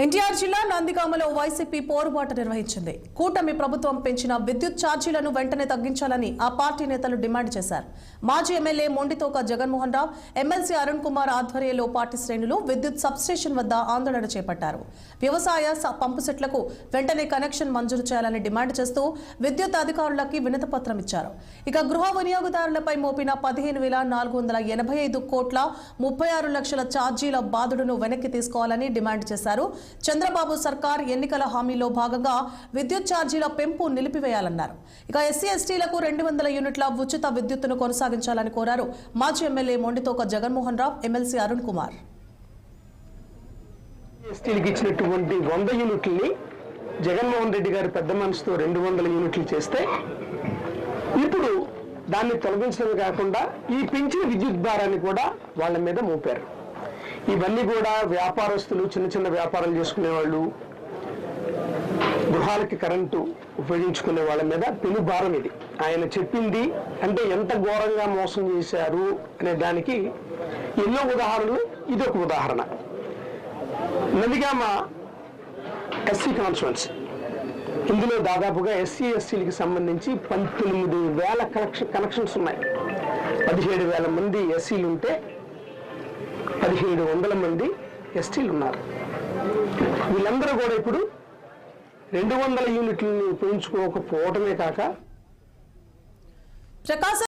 ఎన్టీఆర్ జిల్లా నందిగామలో వైసీపీ పోరుబాటు నిర్వహించింది. కూటమి ప్రభుత్వం పెంచిన విద్యుత్ ఛార్జీలను వెంటనే తగ్గించాలని ఆ పార్టీ నేతలు డిమాండ్ చేశారు. మాజీ ఎమ్మెల్యే మొండితోక జగన్మోహన్ రావు, ఎమ్మెల్సీ అరుణ్ కుమార్ ఆధ్వర్యంలో పార్టీ శ్రేణులు విద్యుత్ సబ్స్టేషన్ వద్ద ఆందోళన చేపట్టారు. వ్యవసాయ పంపు సెట్లకు వెంటనే కనెక్షన్ మంజూరు చేయాలని డిమాండ్ చేస్తూ విద్యుత్ అధికారులకి వినతిపత్రం ఇచ్చారు. ఇక గృహ వినియోగదారులపై మోపిన 15,485 కోట్ల 36 లక్షల ఛార్జీల బాధుడును వెనక్కి తీసుకోవాలని డిమాండ్ చేశారు. చంద్రబాబు సర్కార్ ఎన్నికల హామీలో భాగంగా విద్యుత్ ఛార్జీల పెంపు నిలిపివేయాలన్నారు. ఇక ఎస్సీ ఎస్టీలకు 200 యూనిట్ల ఉచిత విద్యుత్తును కొనసాగించాలని కోరారు మాజీ ఎమ్మెల్యే మొండితోక జగన్మోహన్ రావు, ఎమ్మెల్సీ అరుణ్ కుమార్. ఎస్టీలకు ఇచ్చినటువంటి 100 యూనిట్లని జగన్మోహన్ రెడ్డి గారి పెద్ద మనసుతో 200 యూనిట్లు చేస్తే ఇప్పుడు దాన్ని తొలగించడమే కాకుండా ఈ పెంచిన విద్యుత్ భారాన్ని కూడా వాళ్ళ మీద మోపారు. ఇవన్నీ కూడా వ్యాపారస్తులు, చిన్న చిన్న వ్యాపారాలు చేసుకునే వాళ్ళు, గృహాలకి కరెంటు ఉపయోగించుకునే వాళ్ళ మీద పెను భారం ఇది. ఆయన చెప్పింది అంటే ఎంత ఘోరంగా మోసం చేశారు అనే దానికి ఎన్నో ఉదాహరణలు, ఇదొక ఉదాహరణ. నందిగామ ఎస్సీ కాన్స్టిట్యుయెన్సీ, ఇందులో దాదాపుగా ఎస్సీ ఎస్టీలకు సంబంధించి 19,000 కనెక్షన్స్ ఉన్నాయి. 17,000 మంది ఎస్సీలు ఉంటే 1,700 మంది ఎస్టీలు ఉన్నారు. వీళ్ళందరూ కూడా ఇప్పుడు 200 యూనిట్లని ఉపయోగించుకోకపోవటమే కాక